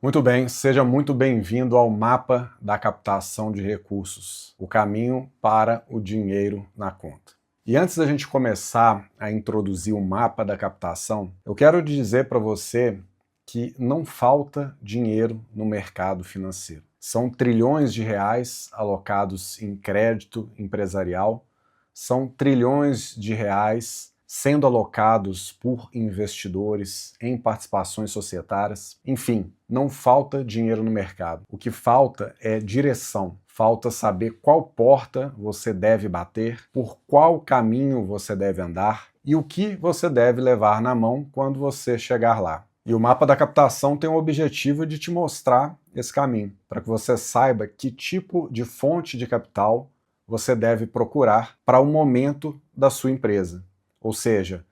Muito bem, seja muito bem-vindo ao Mapa da Captação de Recursos, o caminho para o dinheiro na conta. E antes da gente começar a introduzir o mapa da captação, eu quero dizer para você que não falta dinheiro no mercado financeiro. São trilhões de reais alocados em crédito empresarial, são trilhões de reais sendo alocados por investidores em participações societárias. Enfim, não falta dinheiro no mercado. O que falta é direção. Falta saber qual porta você deve bater, por qual caminho você deve andar e o que você deve levar na mão quando você chegar lá. E o mapa da captação tem o objetivo de te mostrar esse caminho, para que você saiba que tipo de fonte de capital você deve procurar para o momento da sua empresa. Ou seja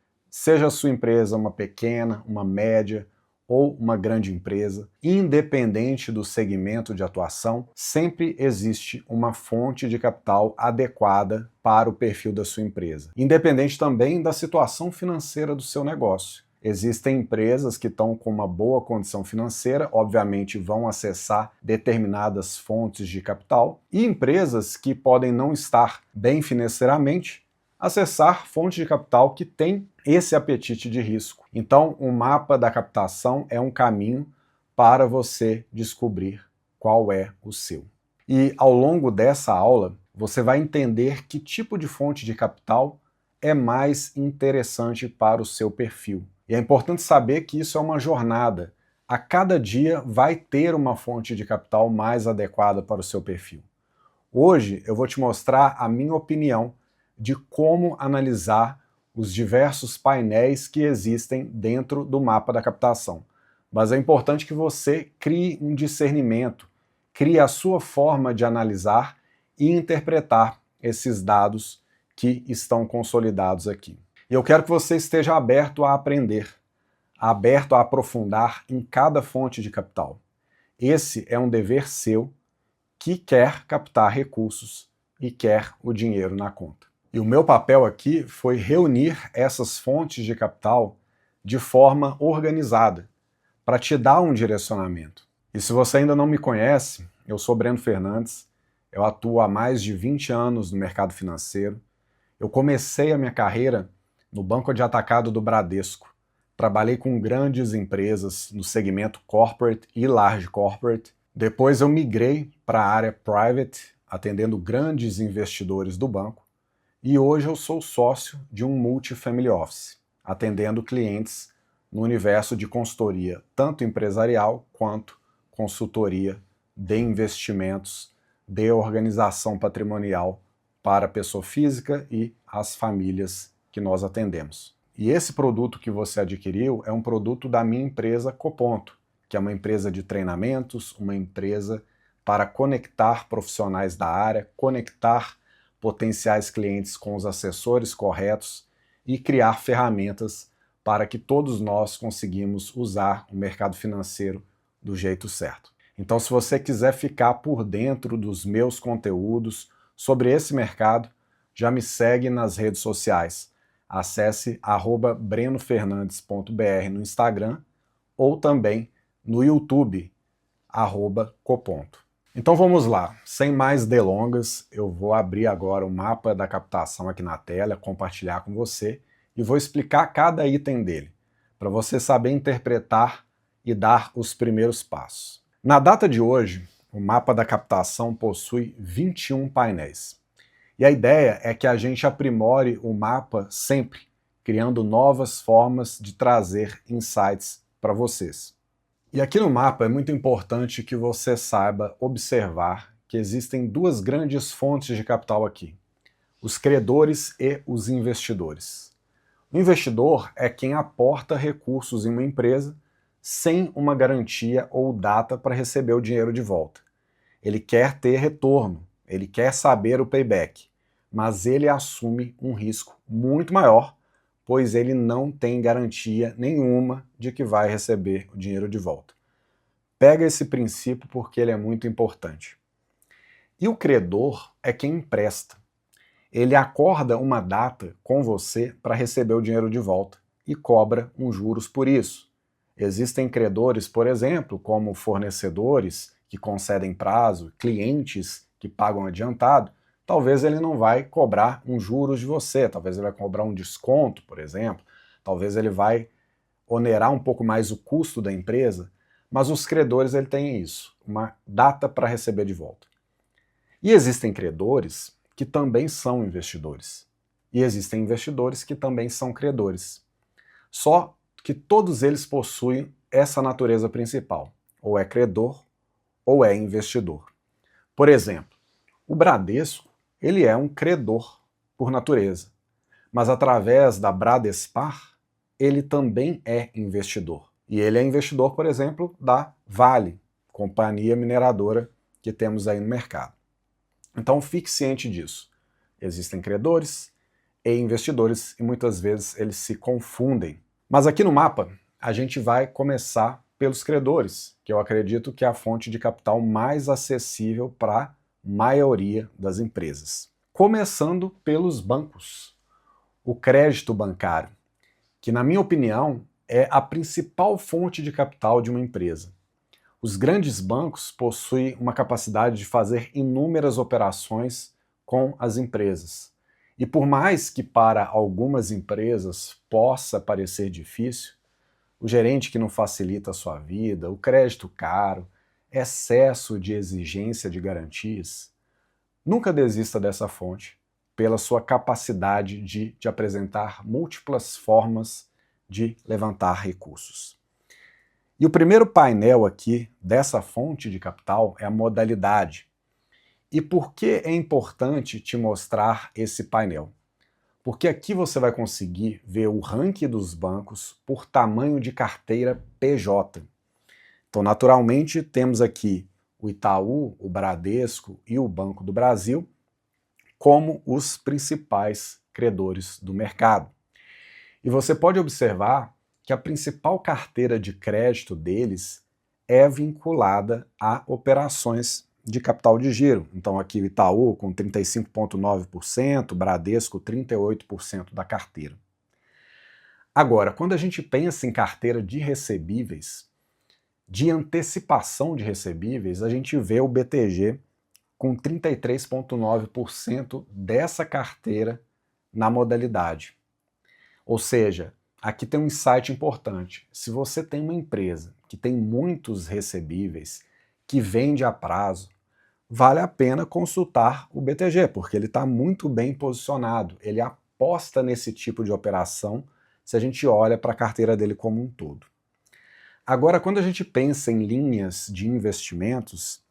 a sua empresa uma pequena, uma média ou uma grande empresa, independente do segmento de atuação, sempre existe uma fonte de capital adequada para o perfil da sua empresa. Independente também da situação financeira do seu negócio. Existem empresas que estão com uma boa condição financeira, obviamente vão acessar determinadas fontes de capital, e empresas que podem não estar bem financeiramente, acessar fontes de capital que têm esse apetite de risco. Então, o mapa da captação é um caminho para você descobrir qual é o seu. E ao longo dessa aula, você vai entender que tipo de fonte de capital é mais interessante para o seu perfil. E é importante saber que isso é uma jornada. A cada dia vai ter uma fonte de capital mais adequada para o seu perfil. Hoje eu vou te mostrar a minha opinião de como analisar os diversos painéis que existem dentro do mapa da captação. Mas é importante que você crie um discernimento, crie a sua forma de analisar e interpretar esses dados que estão consolidados aqui. E eu quero que você esteja aberto a aprender, aberto a aprofundar em cada fonte de capital. Esse é um dever seu que quer captar recursos e quer o dinheiro na conta. E o meu papel aqui foi reunir essas fontes de capital de forma organizada, para te dar um direcionamento. E se você ainda não me conhece, eu sou Breno Fernandes, eu atuo há mais de 20 anos no mercado financeiro. Eu comecei a minha carreira no Banco de Atacado do Bradesco. Trabalhei com grandes empresas no segmento corporate e large corporate. Depois eu migrei para a área private, atendendo grandes investidores do banco. E hoje eu sou sócio de um multifamily office, atendendo clientes no universo de consultoria, tanto empresarial quanto consultoria de investimentos, de organização patrimonial para a pessoa física e as famílias que nós atendemos. E esse produto que você adquiriu é um produto da minha empresa Coponto, que é uma empresa de treinamentos, uma empresa para conectar profissionais da área, conectar potenciais clientes com os assessores corretos e criar ferramentas para que todos nós conseguimos usar o mercado financeiro do jeito certo. Então, se você quiser ficar por dentro dos meus conteúdos sobre esse mercado, já me segue nas redes sociais. Acesse @brenofernandes.br no Instagram ou também no YouTube, @coponto. Então vamos lá, sem mais delongas, eu vou abrir agora o mapa da captação aqui na tela, compartilhar com você e vou explicar cada item dele, para você saber interpretar e dar os primeiros passos. Na data de hoje, o mapa da captação possui 21 painéis. E a ideia é que a gente aprimore o mapa sempre, criando novas formas de trazer insights para vocês. E aqui no mapa é muito importante que você saiba observar que existem duas grandes fontes de capital aqui: os credores e os investidores. O investidor é quem aporta recursos em uma empresa sem uma garantia ou data para receber o dinheiro de volta. Ele quer ter retorno, ele quer saber o payback, mas ele assume um risco muito maior, pois ele não tem garantia nenhuma de que vai receber o dinheiro de volta. Pega esse princípio porque ele é muito importante. E o credor é quem empresta. Ele acorda uma data com você para receber o dinheiro de volta e cobra uns juros por isso. Existem credores, por exemplo, como fornecedores que concedem prazo, clientes que pagam adiantado. Talvez ele não vai cobrar um juros de você, talvez ele vai cobrar um desconto, por exemplo, talvez ele vai onerar um pouco mais o custo da empresa, mas os credores ele têm isso, uma data para receber de volta. E existem credores que também são investidores. E existem investidores que também são credores. Só que todos eles possuem essa natureza principal, ou é credor ou é investidor. Por exemplo, o Bradesco, ele é um credor por natureza, mas através da Bradespar, ele também é investidor. E ele é investidor, por exemplo, da Vale, companhia mineradora que temos aí no mercado. Então fique ciente disso. Existem credores e investidores e muitas vezes eles se confundem. Mas aqui no mapa, a gente vai começar pelos credores, que eu acredito que é a fonte de capital mais acessível para a maioria das empresas. Começando pelos bancos. O crédito bancário, que na minha opinião é a principal fonte de capital de uma empresa. Os grandes bancos possuem uma capacidade de fazer inúmeras operações com as empresas. E por mais que para algumas empresas possa parecer difícil, o gerente que não facilita a sua vida, o crédito caro, excesso de exigência de garantias, nunca desista dessa fonte pela sua capacidade de apresentar múltiplas formas de levantar recursos. E o primeiro painel aqui dessa fonte de capital é a modalidade. E por que é importante te mostrar esse painel? Porque aqui você vai conseguir ver o ranking dos bancos por tamanho de carteira PJ. Então, naturalmente, temos aqui o Itaú, o Bradesco e o Banco do Brasil como os principais credores do mercado. E você pode observar que a principal carteira de crédito deles é vinculada a operações de capital de giro. Então aqui o Itaú com 35,9%, Bradesco 38% da carteira. Agora, quando a gente pensa em carteira de recebíveis, de antecipação de recebíveis, a gente vê o BTG com 33,9% dessa carteira na modalidade. Ou seja, aqui tem um insight importante. Se você tem uma empresa que tem muitos recebíveis, que vende a prazo, vale a pena consultar o BTG, porque ele está muito bem posicionado. Ele aposta nesse tipo de operação se a gente olha para a carteira dele como um todo. Agora, quando a gente pensa em linhas de investimentos,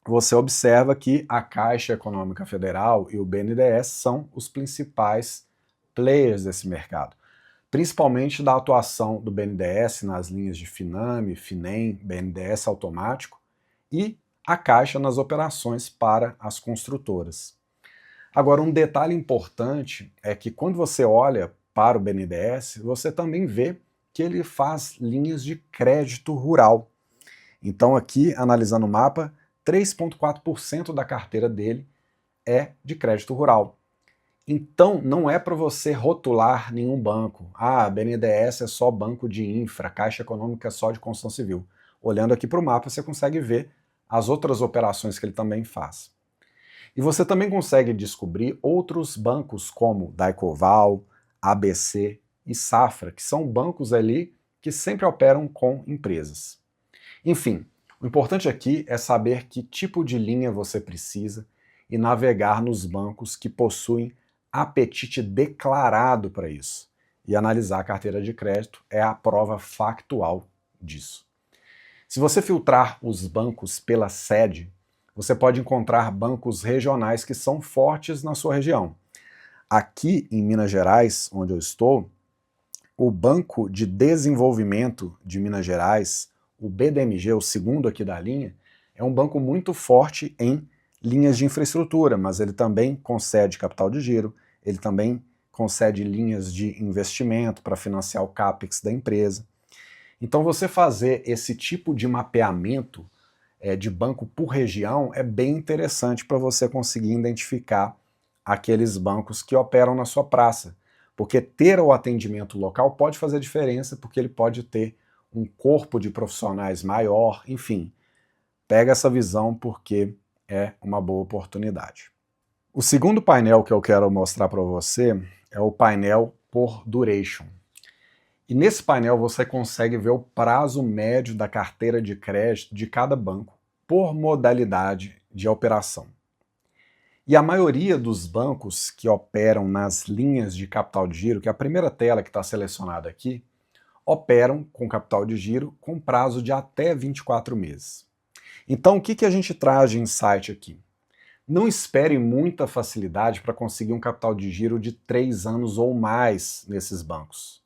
você observa que a Caixa Econômica Federal e o BNDES são os principais players desse mercado, principalmente da atuação do BNDES nas linhas de Finame, Finem, BNDES automático e a Caixa nas operações para as construtoras. Agora, um detalhe importante é que quando você olha para o BNDES, você também vê que ele faz linhas de crédito rural. Então aqui, analisando o mapa, 3,4% da carteira dele é de crédito rural. Então, não é para você rotular nenhum banco. Ah, BNDES é só banco de infra, Caixa Econômica é só de construção civil. Olhando aqui para o mapa, você consegue ver as outras operações que ele também faz. E você também consegue descobrir outros bancos como Daicoval, ABC e Safra, que são bancos ali que sempre operam com empresas. Enfim, o importante aqui é saber que tipo de linha você precisa e navegar nos bancos que possuem apetite declarado para isso. E analisar a carteira de crédito é a prova factual disso. Se você filtrar os bancos pela sede, você pode encontrar bancos regionais que são fortes na sua região. Aqui em Minas Gerais, onde eu estou, o Banco de Desenvolvimento de Minas Gerais, o BDMG, o segundo aqui da linha, é um banco muito forte em linhas de infraestrutura, mas ele também concede capital de giro, ele também concede linhas de investimento para financiar o CAPEX da empresa. Então você fazer esse tipo de mapeamento de banco por região é bem interessante para você conseguir identificar aqueles bancos que operam na sua praça, porque ter o atendimento local pode fazer diferença, porque ele pode ter um corpo de profissionais maior, enfim. Pega essa visão porque é uma boa oportunidade. O segundo painel que eu quero mostrar para você é o painel por duration. E nesse painel você consegue ver o prazo médio da carteira de crédito de cada banco por modalidade de operação. E a maioria dos bancos que operam nas linhas de capital de giro, que é a primeira tela que está selecionada aqui, operam com capital de giro com prazo de até 24 meses. Então, o que a gente traz de insight aqui? Não espere muita facilidade para conseguir um capital de giro de 3 anos ou mais nesses bancos.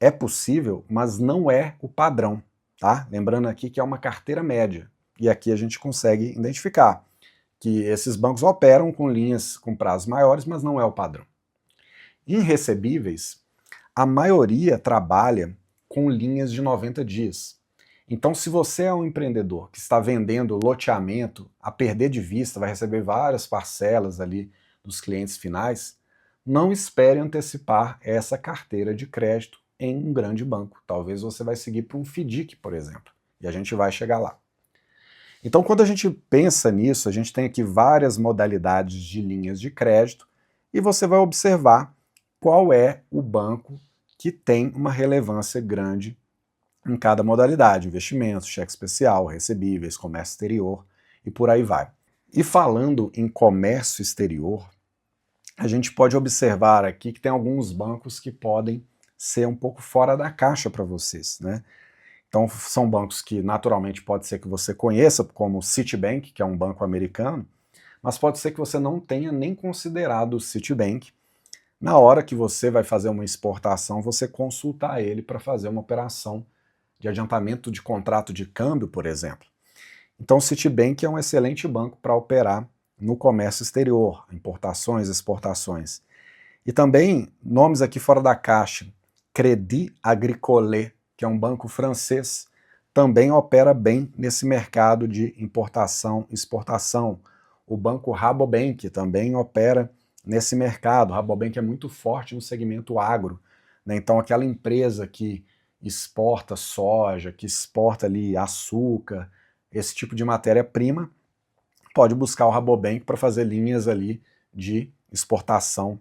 É possível, mas não é o padrão, tá? Lembrando aqui que é uma carteira média. E aqui a gente consegue identificar que esses bancos operam com linhas com prazos maiores, mas não é o padrão. Em recebíveis, a maioria trabalha com linhas de 90 dias. Então, se você é um empreendedor que está vendendo loteamento a perder de vista, vai receber várias parcelas ali dos clientes finais, não espere antecipar essa carteira de crédito em um grande banco. Talvez você vai seguir para um FDIC, por exemplo, e a gente vai chegar lá. Então, quando a gente pensa nisso, a gente tem aqui várias modalidades de linhas de crédito e você vai observar qual é o banco que tem uma relevância grande em cada modalidade, investimentos, cheque especial, recebíveis, comércio exterior e por aí vai. E falando em comércio exterior, a gente pode observar aqui que tem alguns bancos que podem ser um pouco fora da caixa para vocês, né? Então são bancos que naturalmente pode ser que você conheça, como o Citibank, que é um banco americano, mas pode ser que você não tenha nem considerado o Citibank. Na hora que você vai fazer uma exportação, você consultar ele para fazer uma operação de adiantamento de contrato de câmbio, por exemplo. Então o Citibank é um excelente banco para operar no comércio exterior, importações, exportações. E também nomes aqui fora da caixa, Crédit Agricole, que é um banco francês, também opera bem nesse mercado de importação e exportação. O banco Rabobank também opera nesse mercado. O Rabobank é muito forte no segmento agro, né? Então aquela empresa que exporta soja, que exporta ali açúcar, esse tipo de matéria-prima, pode buscar o Rabobank para fazer linhas ali de exportação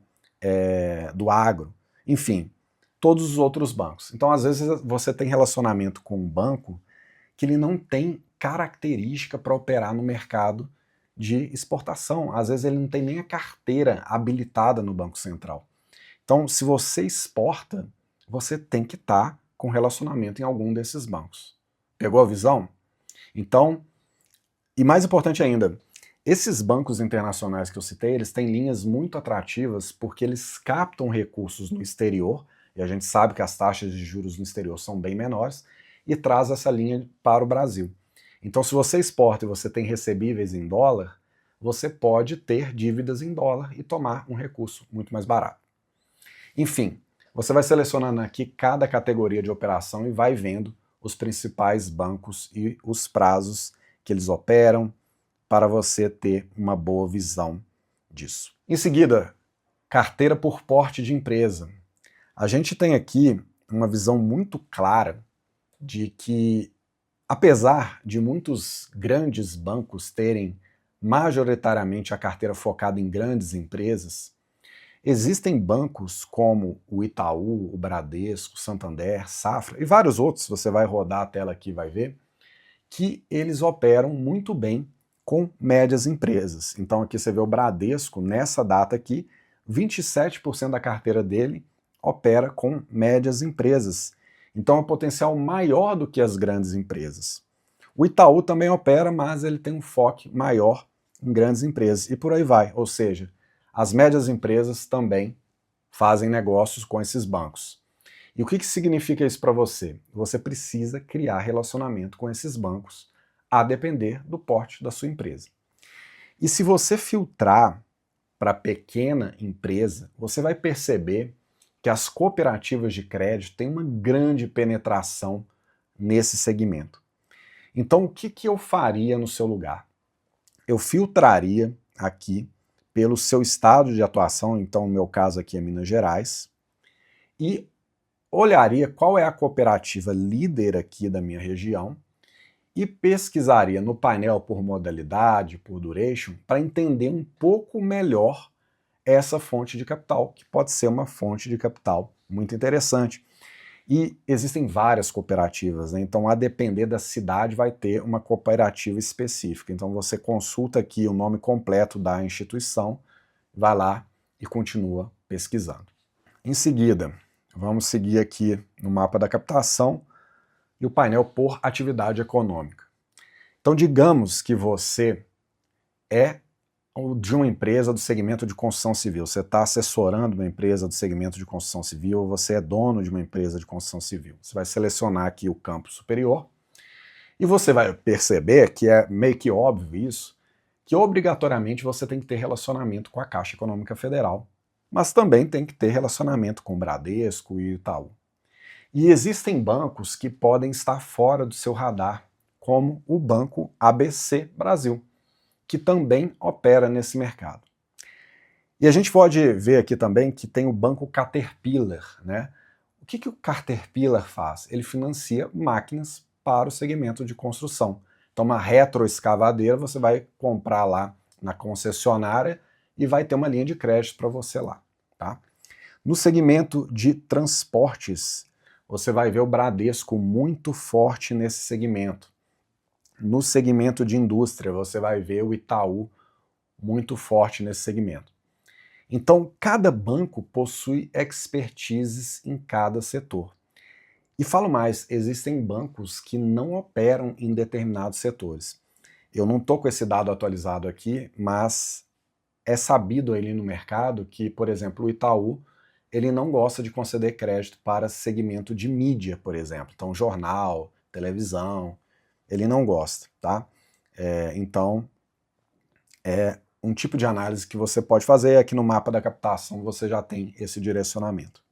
do agro. Enfim, todos os outros bancos. Então, às vezes, você tem relacionamento com um banco que ele não tem característica para operar no mercado de exportação. Às vezes, ele não tem nem a carteira habilitada no Banco Central. Então, se você exporta, você tem que estar com relacionamento em algum desses bancos. Pegou a visão? Então, e mais importante ainda, esses bancos internacionais que eu citei, eles têm linhas muito atrativas porque eles captam recursos no exterior, e a gente sabe que as taxas de juros no exterior são bem menores, e traz essa linha para o Brasil. Então, se você exporta e você tem recebíveis em dólar, você pode ter dívidas em dólar e tomar um recurso muito mais barato. Enfim, você vai selecionando aqui cada categoria de operação e vai vendo os principais bancos e os prazos que eles operam para você ter uma boa visão disso. Em seguida, carteira por porte de empresa. A gente tem aqui uma visão muito clara de que, apesar de muitos grandes bancos terem majoritariamente a carteira focada em grandes empresas, existem bancos como o Itaú, o Bradesco, o Santander, Safra e vários outros, você vai rodar a tela aqui e vai ver, que eles operam muito bem com médias empresas. Então aqui você vê o Bradesco, nessa data aqui, 27% da carteira dele opera com médias empresas. Então é um potencial maior do que as grandes empresas. O Itaú também opera, mas ele tem um foco maior em grandes empresas e por aí vai, ou seja, as médias empresas também fazem negócios com esses bancos. E o que significa isso para você? Você precisa criar relacionamento com esses bancos, a depender do porte da sua empresa. E se você filtrar para pequena empresa, você vai perceber que as cooperativas de crédito têm uma grande penetração nesse segmento. Então, o que eu faria no seu lugar? Eu filtraria aqui pelo seu estado de atuação, então no meu caso aqui é Minas Gerais, e olharia qual é a cooperativa líder aqui da minha região e pesquisaria no painel por modalidade, por duration, para entender um pouco melhor essa fonte de capital, que pode ser uma fonte de capital muito interessante. E existem várias cooperativas, né? Então a depender da cidade vai ter uma cooperativa específica. Então você consulta aqui o nome completo da instituição, vai lá e continua pesquisando. Em seguida, vamos seguir aqui no mapa da captação e o painel por atividade econômica. Então digamos que você é de uma empresa do segmento de construção civil, você está assessorando uma empresa do segmento de construção civil, você é dono de uma empresa de construção civil. Você vai selecionar aqui o campo superior e você vai perceber que é meio que óbvio isso, que obrigatoriamente você tem que ter relacionamento com a Caixa Econômica Federal, mas também tem que ter relacionamento com o Bradesco e Itaú. E existem bancos que podem estar fora do seu radar, como o Banco ABC Brasil, que também opera nesse mercado. E a gente pode ver aqui também que tem o Banco Caterpillar, né? O que o Caterpillar faz? Ele financia máquinas para o segmento de construção. Então uma retroescavadeira você vai comprar lá na concessionária e vai ter uma linha de crédito para você lá, tá? No segmento de transportes, você vai ver o Bradesco muito forte nesse segmento. No segmento de indústria, você vai ver o Itaú muito forte nesse segmento. Então, cada banco possui expertises em cada setor. E falo mais, existem bancos que não operam em determinados setores. Eu não estou com esse dado atualizado aqui, mas é sabido ali no mercado que, por exemplo, o Itaú, ele não gosta de conceder crédito para segmento de mídia, por exemplo. Então, jornal, televisão, ele não gosta, tá? Então, é um tipo de análise que você pode fazer. Aqui no mapa da captação você já tem esse direcionamento.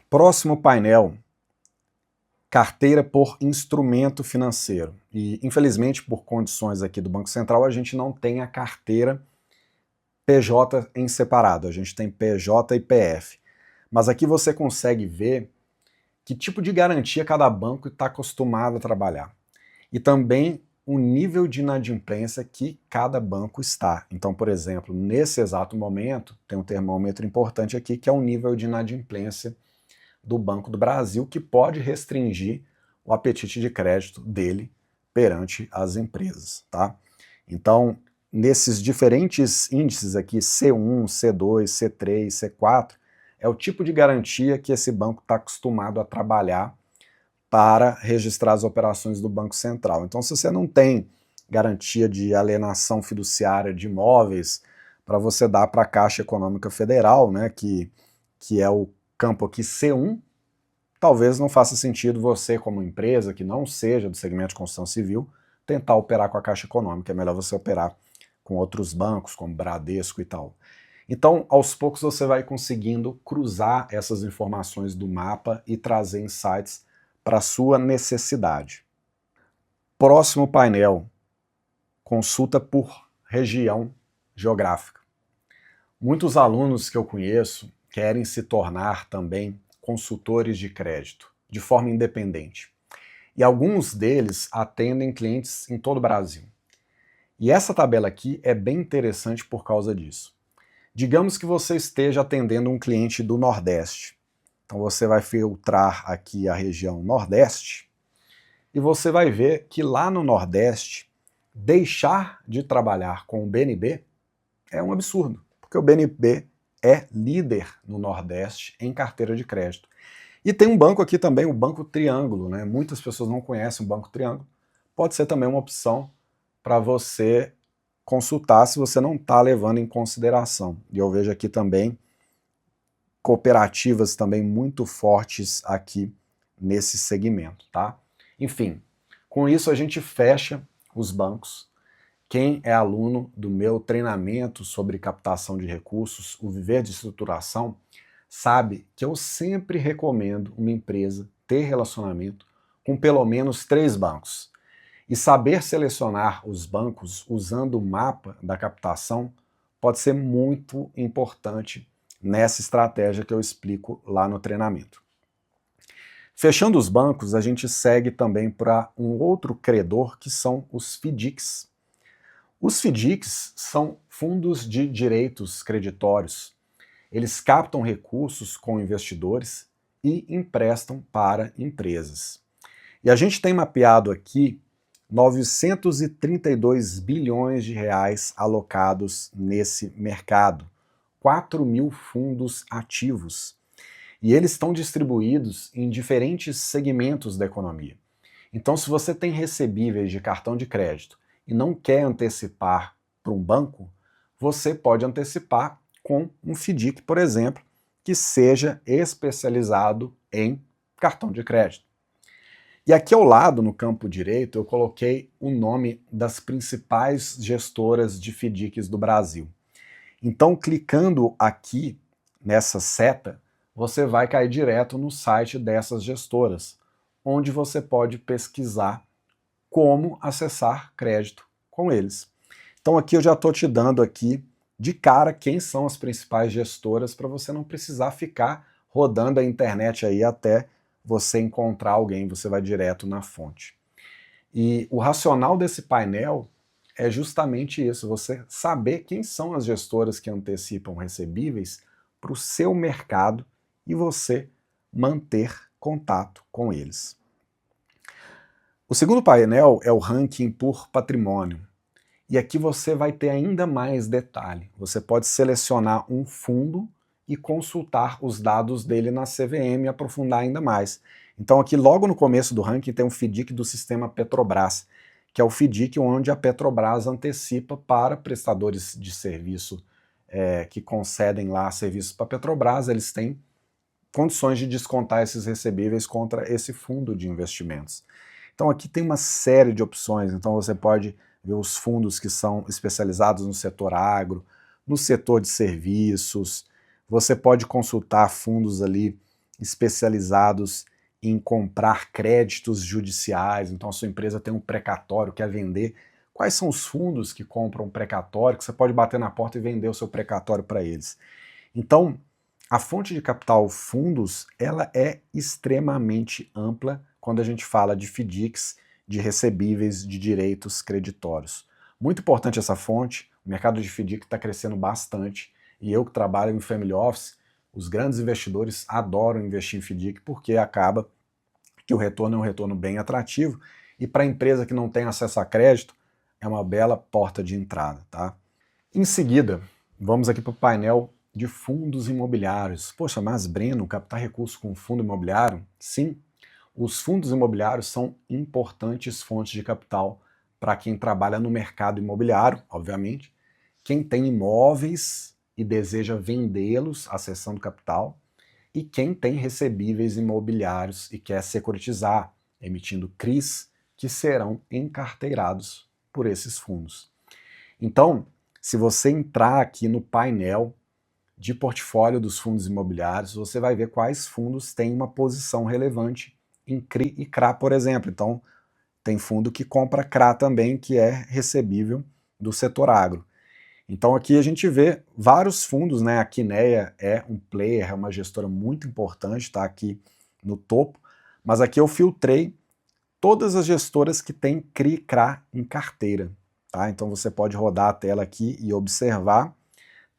Próximo painel, carteira por instrumento financeiro. E, infelizmente, por condições aqui do Banco Central, a gente não tem a carteira PJ em separado, a gente tem PJ e PF. Mas aqui você consegue ver que tipo de garantia cada banco está acostumado a trabalhar. E também o nível de inadimplência que cada banco está. Então, por exemplo, nesse exato momento, tem um termômetro importante aqui, que é o nível de inadimplência do Banco do Brasil, que pode restringir o apetite de crédito dele perante as empresas, tá? Então, nesses diferentes índices aqui, C1, C2, C3, C4, é o tipo de garantia que esse banco está acostumado a trabalhar para registrar as operações do Banco Central. Então, se você não tem garantia de alienação fiduciária de imóveis para você dar para a Caixa Econômica Federal, né, que é o campo aqui C1, talvez não faça sentido você, como empresa que não seja do segmento de construção civil, tentar operar com a Caixa Econômica. É melhor você operar com outros bancos, como Bradesco e tal. Então, aos poucos você vai conseguindo cruzar essas informações do mapa e trazer insights para a sua necessidade. Próximo painel, consulta por região geográfica. Muitos alunos que eu conheço querem se tornar também consultores de crédito, de forma independente. E alguns deles atendem clientes em todo o Brasil. E essa tabela aqui é bem interessante por causa disso. Digamos que você esteja atendendo um cliente do Nordeste. Então você vai filtrar aqui a região Nordeste e você vai ver que lá no Nordeste, deixar de trabalhar com o BNB é um absurdo, porque o BNB é líder no Nordeste em carteira de crédito. E tem um banco aqui também, o Banco Triângulo, né? Muitas pessoas não conhecem o Banco Triângulo. Pode ser também uma opção para você consultar se você não está levando em consideração. E eu vejo aqui também cooperativas também muito fortes aqui nesse segmento, tá? Enfim, com isso a gente fecha os bancos. Quem é aluno do meu treinamento sobre captação de recursos, o Viver de Estruturação, sabe que eu sempre recomendo uma empresa ter relacionamento com pelo menos 3 bancos. E saber selecionar os bancos usando o mapa da captação pode ser muito importante nessa estratégia que eu explico lá no treinamento. Fechando os bancos, a gente segue também para um outro credor, que são os FDICs. Os FDICs são fundos de direitos creditórios. Eles captam recursos com investidores e emprestam para empresas. E a gente tem mapeado aqui 932 bilhões de reais alocados nesse mercado, 4.000 fundos ativos. E eles estão distribuídos em diferentes segmentos da economia. Então, se você tem recebíveis de cartão de crédito e não quer antecipar para um banco, você pode antecipar com um FDIC, por exemplo, que seja especializado em cartão de crédito. E aqui ao lado, no campo direito, eu coloquei o nome das principais gestoras de FDICs do Brasil. Então, clicando aqui nessa seta, você vai cair direto no site dessas gestoras, onde você pode pesquisar como acessar crédito com eles. Então aqui eu já estou te dando aqui de cara quem são as principais gestoras para você não precisar ficar rodando a internet aí até você encontrar alguém, você vai direto na fonte. E o racional desse painel é justamente isso, você saber quem são as gestoras que antecipam recebíveis para o seu mercado e você manter contato com eles. O segundo painel é o ranking por patrimônio. E aqui você vai ter ainda mais detalhe. Você pode selecionar um fundo e consultar os dados dele na CVM e aprofundar ainda mais. Então aqui logo no começo do ranking tem um FDIC do sistema Petrobras, que é o FDIC onde a Petrobras antecipa para prestadores de serviço que concedem lá serviços para a Petrobras, eles têm condições de descontar esses recebíveis contra esse fundo de investimentos. Então aqui tem uma série de opções, então você pode ver os fundos que são especializados no setor agro, no setor de serviços, você pode consultar fundos ali especializados em comprar créditos judiciais, então a sua empresa tem um precatório, quer vender, quais são os fundos que compram precatório, que você pode bater na porta e vender o seu precatório para eles. Então, a fonte de capital fundos, ela é extremamente ampla quando a gente fala de FDICs, de recebíveis de direitos creditórios. Muito importante essa fonte, o mercado de FDIC está crescendo bastante, e eu que trabalho em Family Office, os grandes investidores adoram investir em FDIC porque acaba que o retorno é um retorno bem atrativo, e para a empresa que não tem acesso a crédito, é uma bela porta de entrada, tá? Em seguida, vamos aqui para o painel de fundos imobiliários. Poxa, mas Breno, captar recursos com fundo imobiliário? Sim, os fundos imobiliários são importantes fontes de capital para quem trabalha no mercado imobiliário, obviamente, quem tem imóveis e deseja vendê-los, acessando capital, e quem tem recebíveis imobiliários e quer securitizar, emitindo CRIs, que serão encarteirados por esses fundos. Então, se você entrar aqui no painel de portfólio dos fundos imobiliários, você vai ver quais fundos têm uma posição relevante em CRI e CRA, por exemplo. Então, tem fundo que compra CRA também, que é recebível do setor agro. Então aqui a gente vê vários fundos, né? A Kinea é um player, é uma gestora muito importante, está aqui no topo, mas aqui eu filtrei todas as gestoras que têm CRI e CRA em carteira, tá? Então você pode rodar a tela aqui e observar.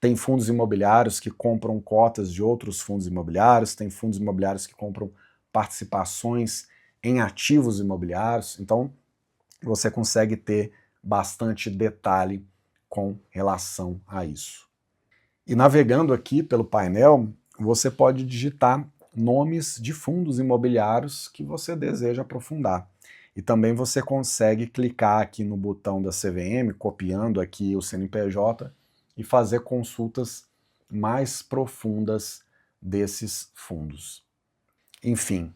Tem fundos imobiliários que compram cotas de outros fundos imobiliários, tem fundos imobiliários que compram participações em ativos imobiliários, então você consegue ter bastante detalhe com relação a isso. E navegando aqui pelo painel, você pode digitar nomes de fundos imobiliários que você deseja aprofundar. E também você consegue clicar aqui no botão da CVM, copiando aqui o CNPJ, e fazer consultas mais profundas desses fundos. Enfim,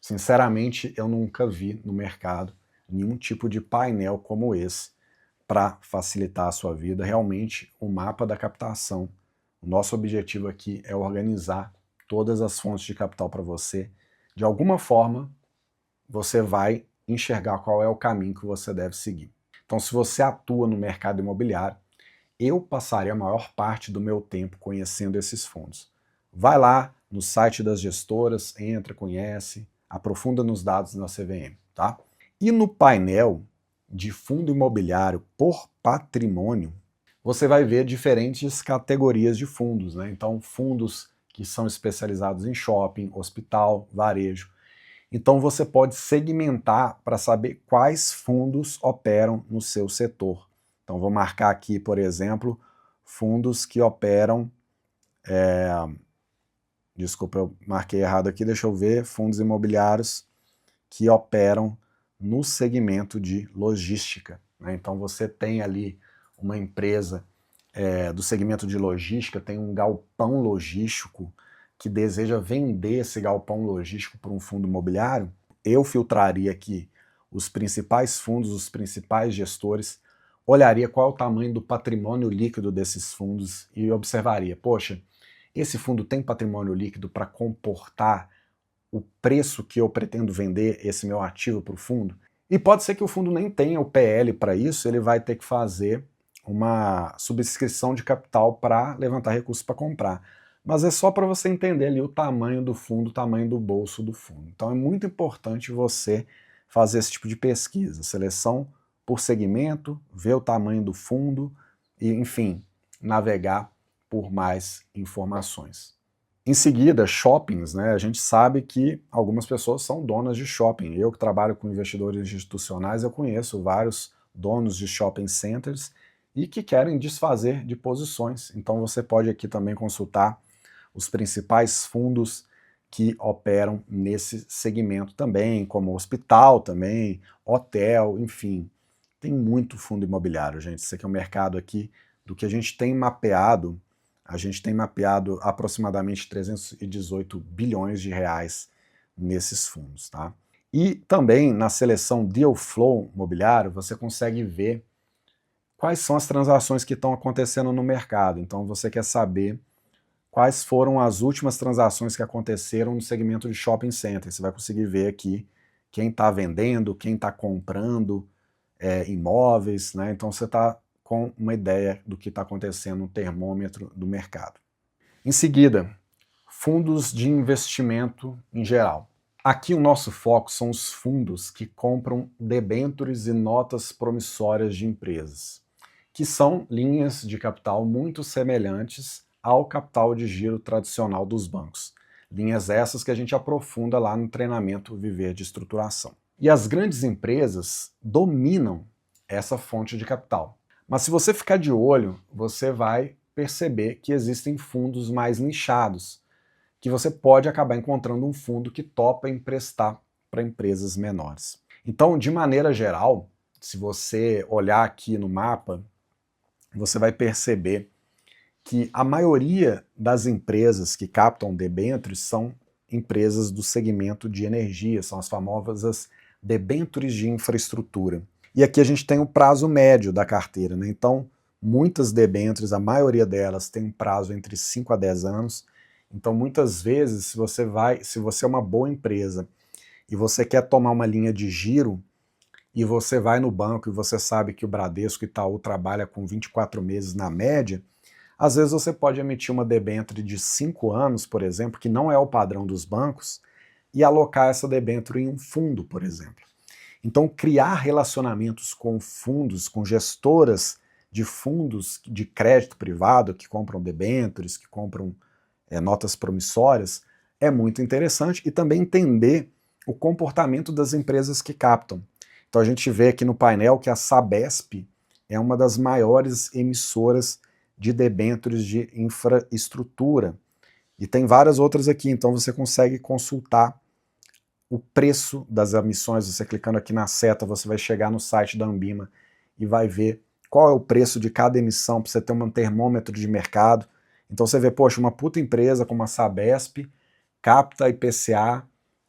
sinceramente, eu nunca vi no mercado nenhum tipo de painel como esse para facilitar a sua vida. Realmente, o mapa da captação. O nosso objetivo aqui é organizar todas as fontes de capital para você. De alguma forma, você vai enxergar qual é o caminho que você deve seguir. Então, se você atua no mercado imobiliário, eu passaria a maior parte do meu tempo conhecendo esses fundos. Vai lá no site das gestoras, entra, conhece, aprofunda nos dados na CVM, tá? E no painel de fundo imobiliário por patrimônio, você vai ver diferentes categorias de fundos, né? Então, fundos que são especializados em shopping, hospital, varejo. Então, você pode segmentar para saber quais fundos operam no seu setor. Então, vou marcar aqui, por exemplo, fundos que operam... Desculpa, eu marquei errado aqui, deixa eu ver, fundos imobiliários que operam no segmento de logística, né? Então você tem ali uma empresa do segmento de logística, tem um galpão logístico que deseja vender esse galpão logístico para um fundo imobiliário. Eu filtraria aqui os principais fundos, os principais gestores, olharia qual é o tamanho do patrimônio líquido desses fundos e observaria, poxa, esse fundo tem patrimônio líquido para comportar o preço que eu pretendo vender esse meu ativo para o fundo? E pode ser que o fundo nem tenha o PL para isso, ele vai ter que fazer uma subscrição de capital para levantar recursos para comprar. Mas é só para você entender ali o tamanho do fundo, o tamanho do bolso do fundo. Então é muito importante você fazer esse tipo de pesquisa, seleção por segmento, ver o tamanho do fundo e, enfim, navegar por mais informações. Em seguida, shoppings, né? A gente sabe que algumas pessoas são donas de shopping. Eu que trabalho com investidores institucionais, eu conheço vários donos de shopping centers e que querem desfazer de posições. Então você pode aqui também consultar os principais fundos que operam nesse segmento também, como hospital também, hotel, enfim. Tem muito fundo imobiliário, gente. Esse aqui é o mercado aqui do que a gente tem mapeado. A gente tem mapeado aproximadamente 318 bilhões de reais nesses fundos, tá? E também na seleção Deal Flow Imobiliário, você consegue ver quais são as transações que estão acontecendo no mercado. Então você quer saber quais foram as últimas transações que aconteceram no segmento de shopping center. Você vai conseguir ver aqui quem está vendendo, quem está comprando imóveis, né? Então você está com uma ideia do que está acontecendo no termômetro do mercado. Em seguida, fundos de investimento em geral. Aqui o nosso foco são os fundos que compram debêntures e notas promissórias de empresas, que são linhas de capital muito semelhantes ao capital de giro tradicional dos bancos. Linhas essas que a gente aprofunda lá no treinamento Viver de Estruturação. E as grandes empresas dominam essa fonte de capital. Mas se você ficar de olho, você vai perceber que existem fundos mais nichados, que você pode acabar encontrando um fundo que topa emprestar para empresas menores. Então, de maneira geral, se você olhar aqui no mapa, você vai perceber que a maioria das empresas que captam debêntures são empresas do segmento de energia, são as famosas debêntures de infraestrutura. E aqui a gente tem o prazo médio da carteira, né? Então, muitas debêntures, a maioria delas tem um prazo entre 5 a 10 anos. Então, muitas vezes, se você é uma boa empresa e você quer tomar uma linha de giro e você vai no banco e você sabe que o Bradesco e Itaú trabalha com 24 meses na média, às vezes você pode emitir uma debênture de 5 anos, por exemplo, que não é o padrão dos bancos, e alocar essa debênture em um fundo, por exemplo. Então, criar relacionamentos com fundos, com gestoras de fundos de crédito privado que compram debêntures, que compram notas promissórias, é muito interessante, e também entender o comportamento das empresas que captam. Então a gente vê aqui no painel que a Sabesp é uma das maiores emissoras de debêntures de infraestrutura. E tem várias outras aqui, então você consegue consultar o preço das emissões. Você clicando aqui na seta, você vai chegar no site da Anbima e vai ver qual é o preço de cada emissão para você ter um termômetro de mercado. Então você vê, poxa, uma puta empresa como a Sabesp capta IPCA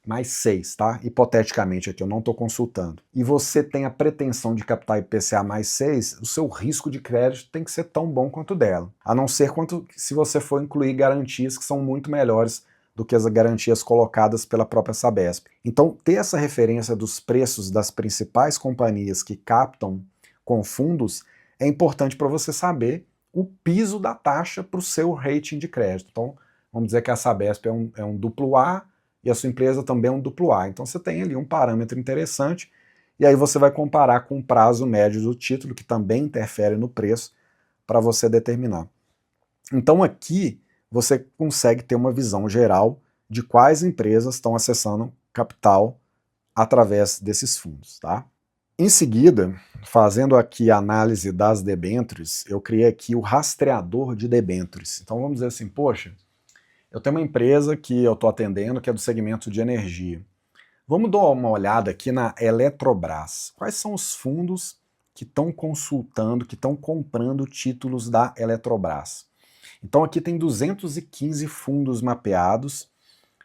mais 6, tá? Hipoteticamente aqui, eu não estou consultando. E você tem a pretensão de captar IPCA mais 6, o seu risco de crédito tem que ser tão bom quanto o dela. A não ser se você for incluir garantias que são muito melhores do que as garantias colocadas pela própria Sabesp. Então, ter essa referência dos preços das principais companhias que captam com fundos é importante para você saber o piso da taxa para o seu rating de crédito. Então, vamos dizer que a Sabesp é um duplo A e a sua empresa também é um AAA. Então você tem ali um parâmetro interessante, e aí você vai comparar com o prazo médio do título, que também interfere no preço, para você determinar. Então aqui você consegue ter uma visão geral de quais empresas estão acessando capital através desses fundos, tá? Em seguida, fazendo aqui a análise das debêntures, eu criei aqui o rastreador de debêntures. Então vamos dizer assim, poxa, eu tenho uma empresa que eu estou atendendo que é do segmento de energia. Vamos dar uma olhada aqui na Eletrobras. Quais são os fundos que estão consultando, que estão comprando títulos da Eletrobras? Então aqui tem 215 fundos mapeados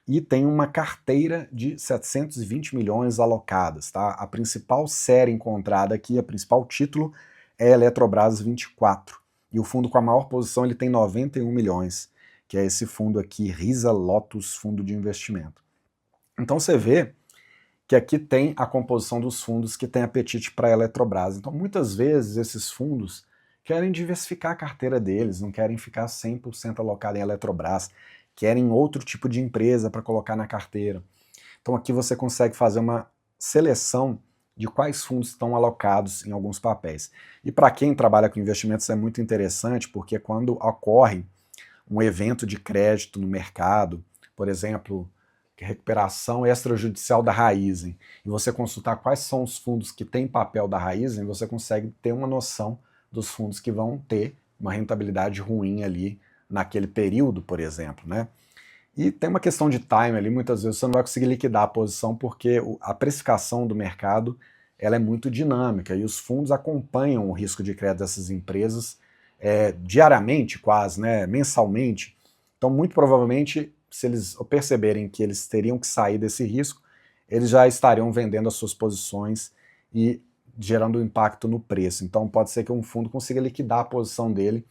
e tem uma carteira de 720 milhões alocadas, tá? A principal série encontrada aqui, o principal título é Eletrobras 24. E o fundo com a maior posição ele tem 91 milhões, que é esse fundo aqui, Risa Lotus Fundo de Investimento. Então você vê que aqui tem a composição dos fundos que tem apetite para a Eletrobras. Então muitas vezes esses fundos querem diversificar a carteira deles, não querem ficar 100% alocado em Eletrobras, querem outro tipo de empresa para colocar na carteira. Então aqui você consegue fazer uma seleção de quais fundos estão alocados em alguns papéis. E para quem trabalha com investimentos é muito interessante, porque quando ocorre um evento de crédito no mercado, por exemplo, recuperação extrajudicial da Raizen, e você consultar quais são os fundos que têm papel da Raizen, você consegue ter uma noção dos fundos que vão ter uma rentabilidade ruim ali naquele período, por exemplo, né? E tem uma questão de time ali, muitas vezes você não vai conseguir liquidar a posição porque a precificação do mercado ela é muito dinâmica e os fundos acompanham o risco de crédito dessas empresas diariamente quase, né, mensalmente. Então muito provavelmente, se eles perceberem que eles teriam que sair desse risco, eles já estariam vendendo as suas posições e gerando impacto no preço. Então pode ser que um fundo consiga liquidar a posição dele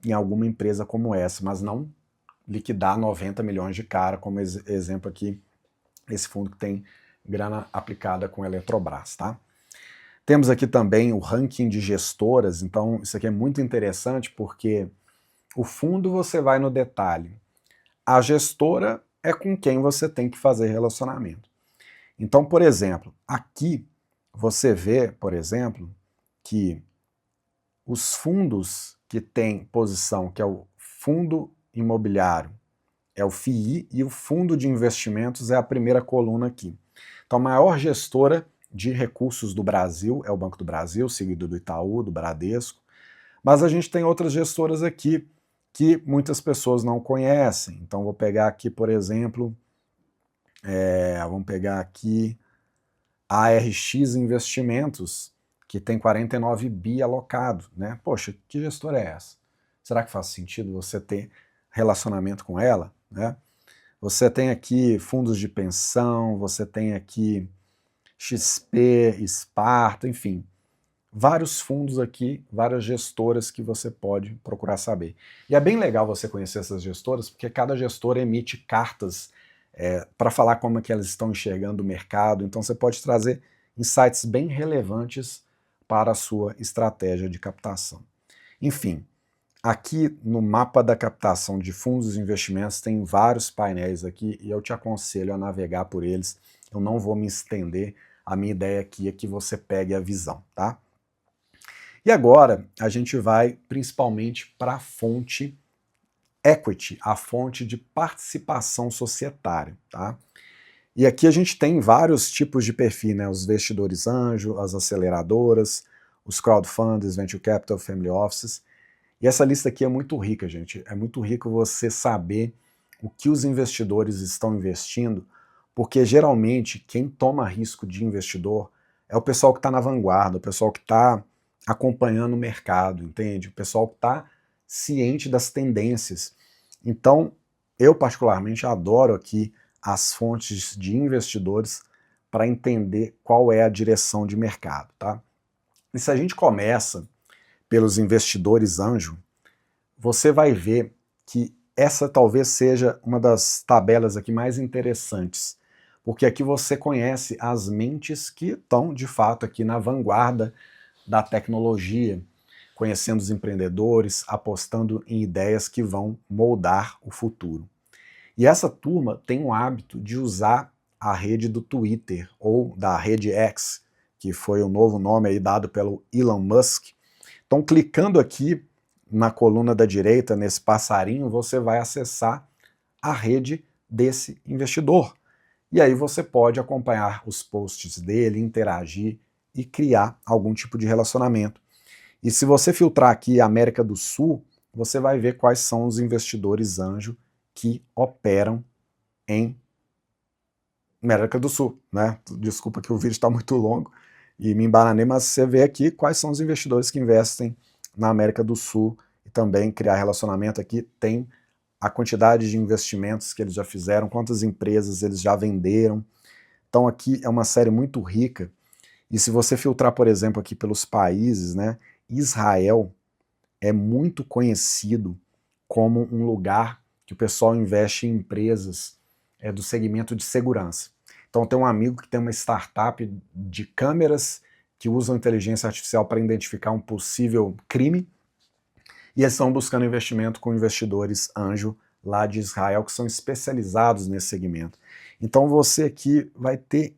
em alguma empresa como essa, mas não liquidar 90 milhões de cara, como exemplo aqui, esse fundo que tem grana aplicada com a Eletrobras, tá? Temos aqui também o ranking de gestoras, então isso aqui é muito interessante porque o fundo você vai no detalhe, a gestora é com quem você tem que fazer relacionamento. Então, por exemplo, aqui você vê, por exemplo, que os fundos que têm posição, que é o fundo imobiliário, é o FII, e o fundo de investimentos é a primeira coluna aqui. Então a maior gestora de recursos do Brasil é o Banco do Brasil, seguido do Itaú, do Bradesco, mas a gente tem outras gestoras aqui que muitas pessoas não conhecem. Então vou pegar aqui, por exemplo, vamos pegar aqui a ARX Investimentos, que tem 49 bi alocado, né? Poxa, que gestora é essa? Será que faz sentido você ter relacionamento com ela, né? Você tem aqui fundos de pensão, você tem aqui XP, Esparta, enfim, vários fundos aqui, várias gestoras que você pode procurar saber. E é bem legal você conhecer essas gestoras, porque cada gestora emite cartas para falar como é que elas estão enxergando o mercado, então você pode trazer insights bem relevantes para a sua estratégia de captação. Enfim, aqui no mapa da captação de fundos e investimentos tem vários painéis aqui e eu te aconselho a navegar por eles. Eu não vou me estender, a minha ideia aqui é que você pegue a visão, tá? E agora a gente vai principalmente para a fonte equity, a fonte de participação societária, tá? E aqui a gente tem vários tipos de perfil, né? Os investidores anjo, as aceleradoras, os crowdfunders, venture capital, family offices. E essa lista aqui é muito rica, gente. É muito rico você saber o que os investidores estão investindo, porque geralmente quem toma risco de investidor é o pessoal que está na vanguarda, o pessoal que está acompanhando o mercado, entende? O pessoal que está ciente das tendências. Então, eu particularmente adoro aqui as fontes de investidores para entender qual é a direção de mercado, tá? E se a gente começa pelos investidores anjo, você vai ver que essa talvez seja uma das tabelas aqui mais interessantes, porque aqui você conhece as mentes que estão, de fato, aqui na vanguarda da tecnologia, conhecendo os empreendedores, apostando em ideias que vão moldar o futuro. E essa turma tem o hábito de usar a rede do Twitter, ou da rede X, que foi o novo nome aí dado pelo Elon Musk. Então, clicando aqui na coluna da direita, nesse passarinho, você vai acessar a rede desse investidor. E aí você pode acompanhar os posts dele, interagir e criar algum tipo de relacionamento. E se você filtrar aqui América do Sul, você vai ver quais são os investidores anjo que operam em América do Sul, né? Desculpa que o vídeo está muito longo e me embananei, mas você vê aqui quais são os investidores que investem na América do Sul e também criar relacionamento aqui tem a quantidade de investimentos que eles já fizeram, quantas empresas eles já venderam. Então aqui é uma série muito rica. E se você filtrar, por exemplo, aqui pelos países, né, Israel é muito conhecido como um lugar que o pessoal investe em empresas do segmento de segurança. Então tem um amigo que tem uma startup de câmeras que usam inteligência artificial para identificar um possível crime, e eles estão buscando investimento com investidores anjo lá de Israel que são especializados nesse segmento. Então você aqui vai ter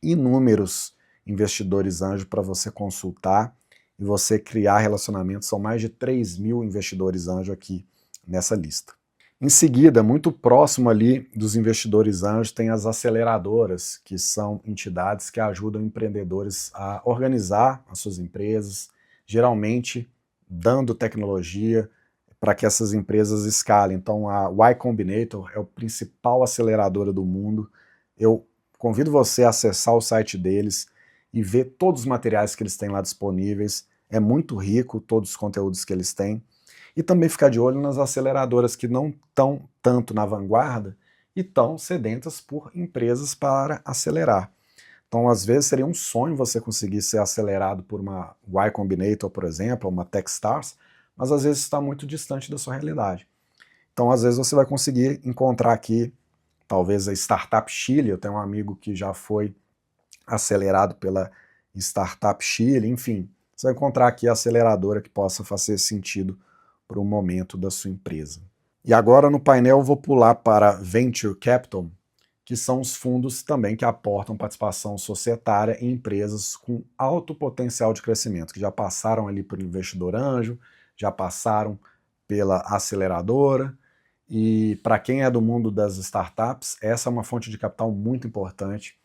inúmeros investidores anjo para você consultar e você criar relacionamentos. São mais de 3.000 investidores anjo aqui nessa lista. Em seguida, muito próximo ali dos investidores anjos, tem as aceleradoras, que são entidades que ajudam empreendedores a organizar as suas empresas, geralmente dando tecnologia para que essas empresas escalem. Então a Y Combinator é a principal aceleradora do mundo. Eu convido você a acessar o site deles e ver todos os materiais que eles têm lá disponíveis. É muito rico todos os conteúdos que eles têm. E também ficar de olho nas aceleradoras que não estão tanto na vanguarda e estão sedentas por empresas para acelerar. Então, às vezes, seria um sonho você conseguir ser acelerado por uma Y Combinator, por exemplo, ou uma Techstars, mas às vezes está muito distante da sua realidade. Então, às vezes, você vai conseguir encontrar aqui, talvez, a Startup Chile. Eu tenho um amigo que já foi acelerado pela Startup Chile, enfim. Você vai encontrar aqui a aceleradora que possa fazer sentido para o momento da sua empresa. E agora no painel eu vou pular para Venture Capital, que são os fundos também que aportam participação societária em empresas com alto potencial de crescimento, que já passaram ali por investidor anjo, já passaram pela aceleradora, e para quem é do mundo das startups, essa é uma fonte de capital muito importante.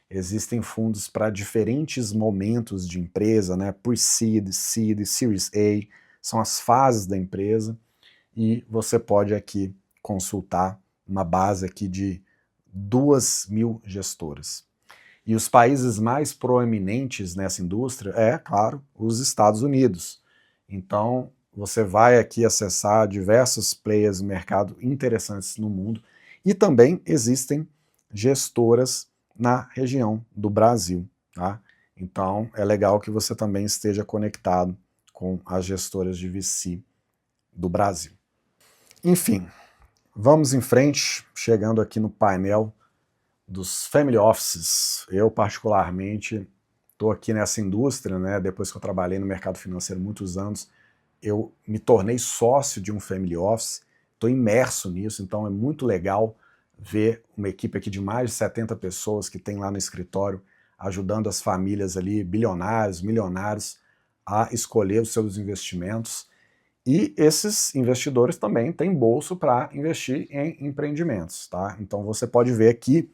Existem fundos para diferentes momentos de empresa, né? Pre-seed, seed, Series A, são as fases da empresa, e você pode aqui consultar uma base aqui de 2.000 gestoras. E os países mais proeminentes nessa indústria é, claro, os Estados Unidos. Então, você vai aqui acessar diversos players do mercado interessantes no mundo, e também existem gestoras na região do Brasil, tá? Então, é legal que você também esteja conectado com as gestoras de VC do Brasil. Enfim, vamos em frente, chegando aqui no painel dos family offices. Eu, particularmente, estou aqui nessa indústria, né? Depois que eu trabalhei no mercado financeiro muitos anos, eu me tornei sócio de um family office, estou imerso nisso, então é muito legal ver uma equipe aqui de mais de 70 pessoas que tem lá no escritório, ajudando as famílias ali, bilionários, milionários, a escolher os seus investimentos. E esses investidores também têm bolso para investir em empreendimentos, tá? Então você pode ver aqui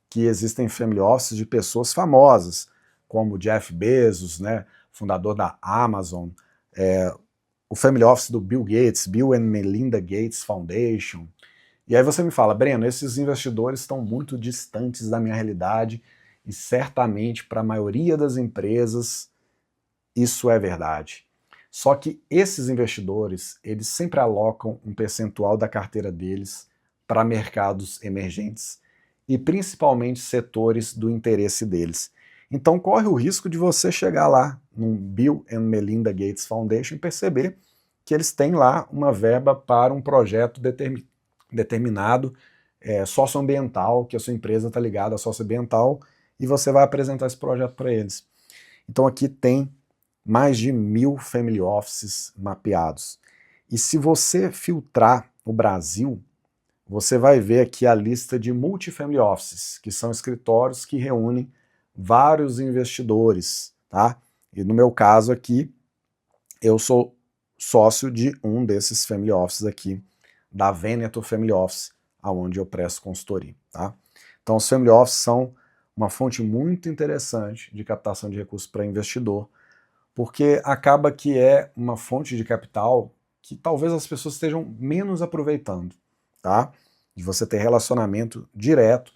que existem family offices de pessoas famosas, como Jeff Bezos, né, fundador da Amazon, o family office do Bill Gates, Bill and Melinda Gates Foundation. E aí você me fala, Breno, esses investidores estão muito distantes da minha realidade e certamente para a maioria das empresas isso é verdade. Só que esses investidores, eles sempre alocam um percentual da carteira deles para mercados emergentes e principalmente setores do interesse deles. Então corre o risco de você chegar lá num Bill and Melinda Gates Foundation e perceber que eles têm lá uma verba para um projeto determinado, socioambiental, que a sua empresa está ligada a socioambiental, e você vai apresentar esse projeto para eles. Então aqui tem mais de 1.000 family offices mapeados. E se você filtrar o Brasil, você vai ver aqui a lista de multifamily offices, que são escritórios que reúnem vários investidores, tá? E no meu caso aqui, eu sou sócio de um desses family offices aqui, da Veneto Family Office, aonde eu presto consultoria, tá? Então os family offices são uma fonte muito interessante de captação de recursos para investidor, porque acaba que é uma fonte de capital que talvez as pessoas estejam menos aproveitando, tá? De você ter relacionamento direto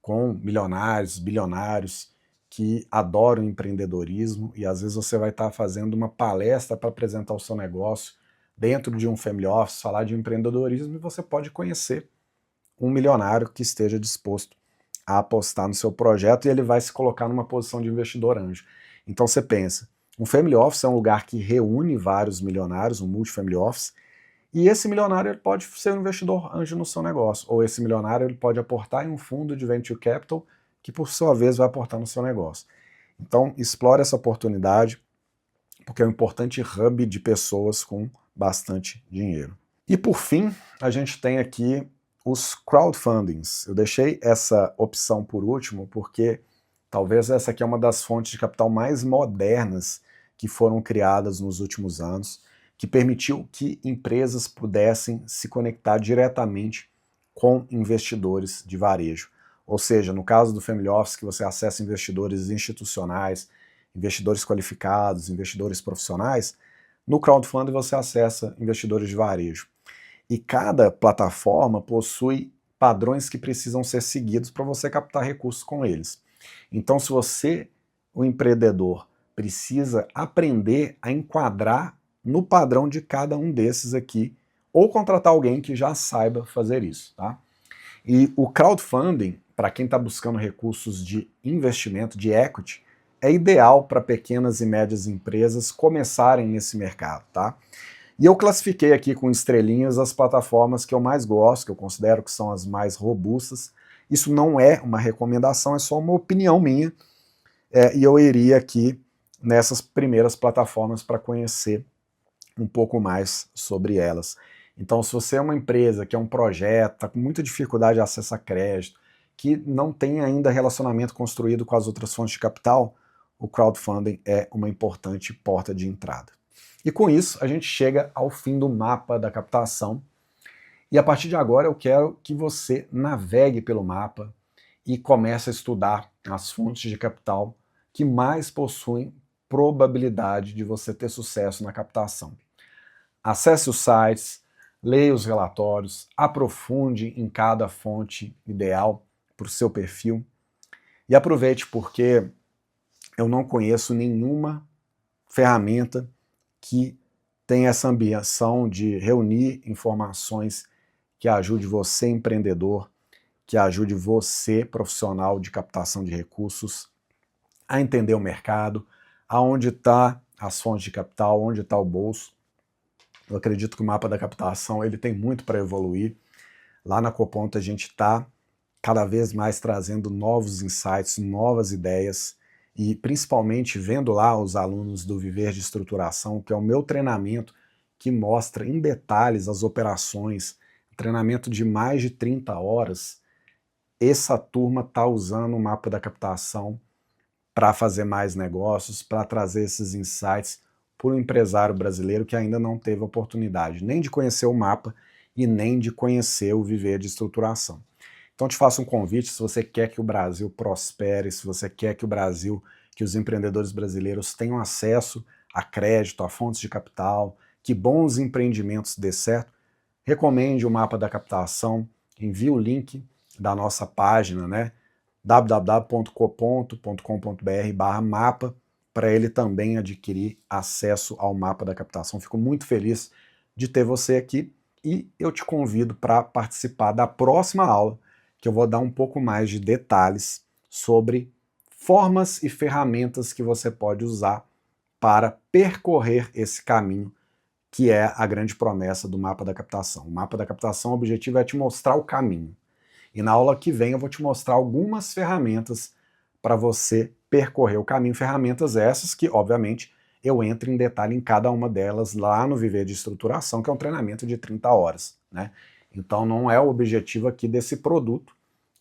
com milionários, bilionários que adoram empreendedorismo e às vezes você vai estar fazendo uma palestra para apresentar o seu negócio dentro de um family office, falar de empreendedorismo e você pode conhecer um milionário que esteja disposto a apostar no seu projeto e ele vai se colocar numa posição de investidor anjo. Então você pensa, um family office é um lugar que reúne vários milionários, um multifamily office, e esse milionário ele pode ser um investidor anjo no seu negócio, ou esse milionário ele pode aportar em um fundo de venture capital que por sua vez vai aportar no seu negócio. Então explore essa oportunidade, porque é um importante hub de pessoas com bastante dinheiro. E por fim, a gente tem aqui os crowdfundings. Eu deixei essa opção por último porque talvez essa aqui é uma das fontes de capital mais modernas que foram criadas nos últimos anos, que permitiu que empresas pudessem se conectar diretamente com investidores de varejo. Ou seja, no caso do Family Office, que você acessa investidores institucionais, investidores qualificados, investidores profissionais, no crowdfunding você acessa investidores de varejo. E cada plataforma possui padrões que precisam ser seguidos para você captar recursos com eles. Então, se você, o empreendedor, precisa aprender a enquadrar no padrão de cada um desses aqui, ou contratar alguém que já saiba fazer isso, tá? E o crowdfunding, para quem está buscando recursos de investimento, de equity, é ideal para pequenas e médias empresas começarem nesse mercado, tá? E eu classifiquei aqui com estrelinhas as plataformas que eu mais gosto, que eu considero que são as mais robustas. Isso não é uma recomendação, é só uma opinião minha, e eu iria aqui nessas primeiras plataformas para conhecer um pouco mais sobre elas. Então, se você é uma empresa que é um projeto, está com muita dificuldade de acesso a crédito, que não tem ainda relacionamento construído com as outras fontes de capital, o crowdfunding é uma importante porta de entrada. E com isso, a gente chega ao fim do mapa da captação. E a partir de agora, eu quero que você navegue pelo mapa e comece a estudar as fontes de capital que mais possuem probabilidade de você ter sucesso na captação. Acesse os sites, leia os relatórios, aprofunde em cada fonte ideal para o seu perfil e aproveite porque eu não conheço nenhuma ferramenta que tem essa ambição de reunir informações que ajude você, empreendedor, que ajude você, profissional de captação de recursos, a entender o mercado, aonde está as fontes de capital, onde está o bolso. Eu acredito que o mapa da captação ele tem muito para evoluir. Lá na Coponto a gente está cada vez mais trazendo novos insights, novas ideias, e principalmente vendo lá os alunos do Viver de Estruturação, que é o meu treinamento que mostra em detalhes as operações, treinamento de mais de 30 horas, essa turma está usando o mapa da captação para fazer mais negócios, para trazer esses insights para o empresário brasileiro que ainda não teve oportunidade nem de conhecer o mapa e nem de conhecer o Viver de Estruturação. Então te faço um convite, se você quer que o Brasil prospere, se você quer que o Brasil, que os empreendedores brasileiros tenham acesso a crédito, a fontes de capital, que bons empreendimentos dê certo, recomende o mapa da captação, envie o link da nossa página, né, www.coponto.com.br/mapa, para ele também adquirir acesso ao mapa da captação. Fico muito feliz de ter você aqui e eu te convido para participar da próxima aula, que eu vou dar um pouco mais de detalhes sobre formas e ferramentas que você pode usar para percorrer esse caminho que é a grande promessa do mapa da captação. O mapa da captação, o objetivo é te mostrar o caminho. E na aula que vem eu vou te mostrar algumas ferramentas para você percorrer o caminho. Ferramentas essas que, obviamente, eu entro em detalhe em cada uma delas lá no Viver de Estruturação, que é um treinamento de 30 horas, né? Então não é o objetivo aqui desse produto,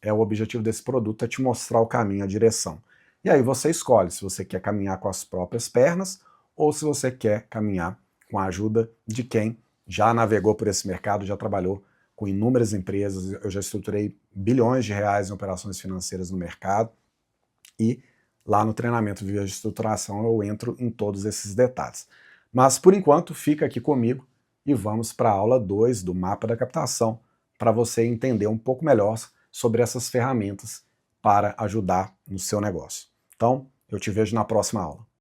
o objetivo desse produto é te mostrar o caminho, a direção. E aí você escolhe se você quer caminhar com as próprias pernas ou se você quer caminhar com a ajuda de quem já navegou por esse mercado, já trabalhou com inúmeras empresas, eu já estruturei bilhões de reais em operações financeiras no mercado e lá no treinamento Viva de Estruturação eu entro em todos esses detalhes. Mas por enquanto fica aqui comigo e vamos para a aula 2 do Mapa da Captação para você entender um pouco melhor sobre essas ferramentas para ajudar no seu negócio. Então, eu te vejo na próxima aula.